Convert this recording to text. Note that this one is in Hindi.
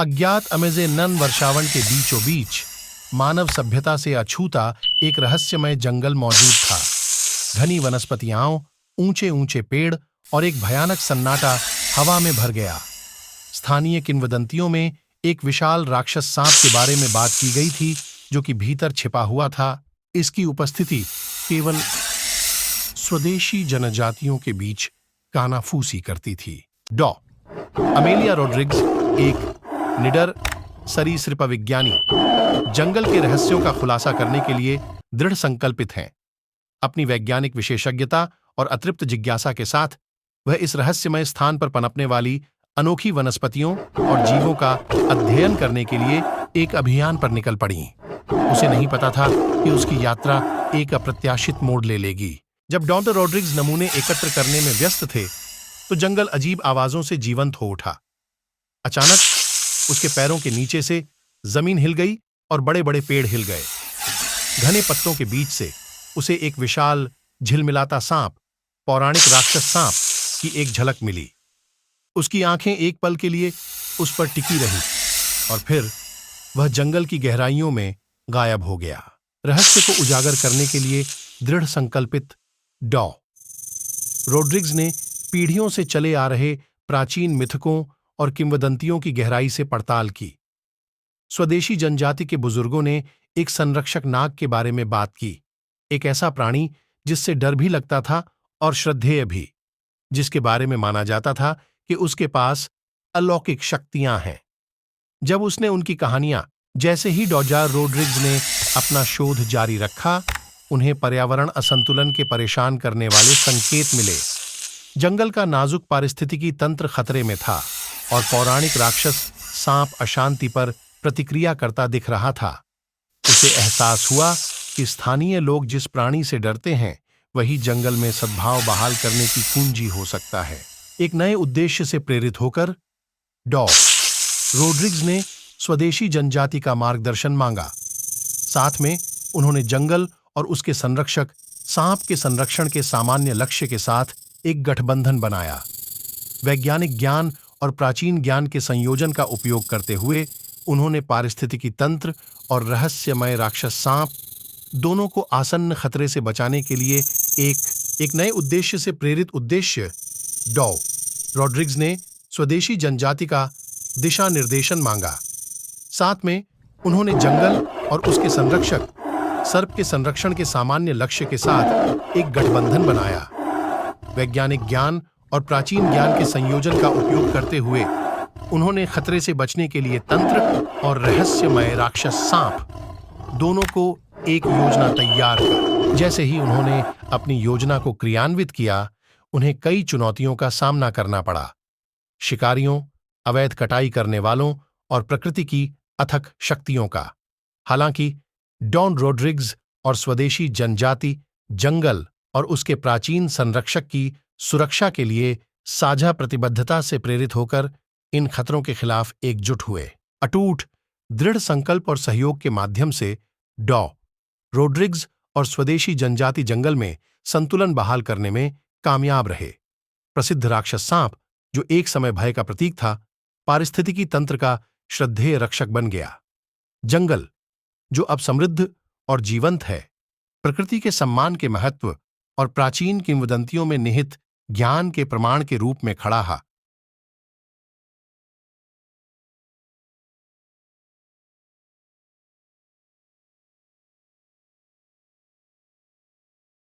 अज्ञात अमेज़न वर्षावन के बीचों बीच मानव सभ्यता से अछूता एक रहस्यमय जंगल मौजूद था। घनी वनस्पतियां, ऊंचे ऊंचे पेड़ और एक भयानक सन्नाटा हवा में भर गया। स्थानीय किंवदंतियों में एक विशाल राक्षस सांप के बारे में बात की गई थी, जो कि भीतर छिपा हुआ था। इसकी उपस्थिति केवल स्वदेशी जनजातियों के बीच कानाफूसी करती थी। डॉ अमेलिया रोड्रिग्स एक निडर सरीसृप विज्ञानी जंगल के रहस्यों का खुलासा करने के लिए दृढ़ संकल्पित हैं। अपनी वैज्ञानिक विशेषज्ञता और अतृप्त जिज्ञासा के साथ वह इस रहस्यमय स्थान पर पनपने वाली अनोखी वनस्पतियों और जीवों का अध्ययन करने के लिए एक अभियान पर निकल पड़ी। उसे नहीं पता था कि उसकी यात्रा एक अप्रत्याशित मोड़ ले लेगी। जब डॉक्टर रोड्रिग्स नमूने एकत्र करने में व्यस्त थे, तो जंगल अजीब आवाजों से जीवंत हो उठा। अचानक उसके पैरों के नीचे से जमीन हिल गई और बड़े बड़े पेड़ हिल गए। घने पत्तों के बीच से उसे एक विशाल झिलमिलाता सांप, पौराणिक राक्षस सांप की एक झलक मिली। उसकी आंखें एक पल के लिए उस पर टिकी रहीं और फिर वह जंगल की गहराइयों में गायब हो गया। रहस्य को उजागर करने के लिए दृढ़ संकल्पित डॉ रोड्रिग्स ने पीढ़ियों से चले आ रहे प्राचीन मिथकों और किंवदंतियों की गहराई से पड़ताल की। स्वदेशी जनजाति के बुजुर्गों ने एक संरक्षक नाग के बारे में बात की, एक ऐसा प्राणी जिससे डर भी लगता था और श्रद्धेय भी, जिसके बारे में माना जाता था कि उसके पास अलौकिक शक्तियां हैं। जब उसने उनकी कहानियां, जैसे ही डॉ रोड्रिग्स ने अपना शोध जारी रखा, उन्हें पर्यावरण असंतुलन के परेशान करने वाले संकेत मिले। जंगल का नाजुक पारिस्थितिकी तंत्र खतरे में था और पौराणिक राक्षस सांप अशांति पर प्रतिक्रिया करता दिख रहा था। उसे एहसास हुआ कि स्थानीय लोग जिस प्राणी से डरते हैं, वही जंगल में सद्भाव बहाल करने की कुंजी हो सकता है। एक नए उद्देश्य से प्रेरित होकर डॉ रोड्रिग्स ने स्वदेशी जनजाति का मार्गदर्शन मांगा। साथ में उन्होंने जंगल और उसके संरक्षक सांप के संरक्षण के सामान्य लक्ष्य के साथ एक गठबंधन बनाया। वैज्ञानिक ज्ञान और प्राचीन ज्ञान के संयोजन का उपयोग करते हुए उन्होंने पारिस्थितिकी तंत्र और रहस्यमय राक्षस सांप दोनों को आसन्न खतरे से बचाने के लिए एक नए उद्देश्य से प्रेरित उद्देश्य डॉ रोड्रिग्स ने स्वदेशी जनजाति का दिशा निर्देशन मांगा। साथ में उन्होंने जंगल और उसके संरक्षक सर्प के संरक्षण के सामान्य लक्ष्य के साथ एक गठबंधन बनाया। वैज्ञानिक ज्ञान और प्राचीन ज्ञान के संयोजन का उपयोग करते हुए उन्होंने खतरे से बचने के लिए तंत्र और रहस्यमय राक्षस सांप दोनों को एक योजना तैयार कर। जैसे ही उन्होंने अपनी योजना को क्रियान्वित किया, उन्हें कई चुनौतियों का सामना करना पड़ा। शिकारियों, अवैध कटाई करने वालों और प्रकृति की अथक शक्तियों का। हालांकि डॉ रोड्रिग्स और स्वदेशी जनजाति जंगल और उसके प्राचीन संरक्षक की सुरक्षा के लिए साझा प्रतिबद्धता से प्रेरित होकर इन खतरों के खिलाफ एकजुट हुए। अटूट दृढ़ संकल्प और सहयोग के माध्यम से डॉ रोड्रिग्स और स्वदेशी जनजाति जंगल में संतुलन बहाल करने में कामयाब रहे। प्रसिद्ध राक्षस सांप, जो एक समय भय का प्रतीक था, पारिस्थितिकी तंत्र का श्रद्धेय रक्षक बन गया। जंगल, जो अब समृद्ध और जीवंत है, प्रकृति के सम्मान के महत्व और प्राचीन किंवदंतियों में निहित ज्ञान के प्रमाण के रूप में खड़ा है।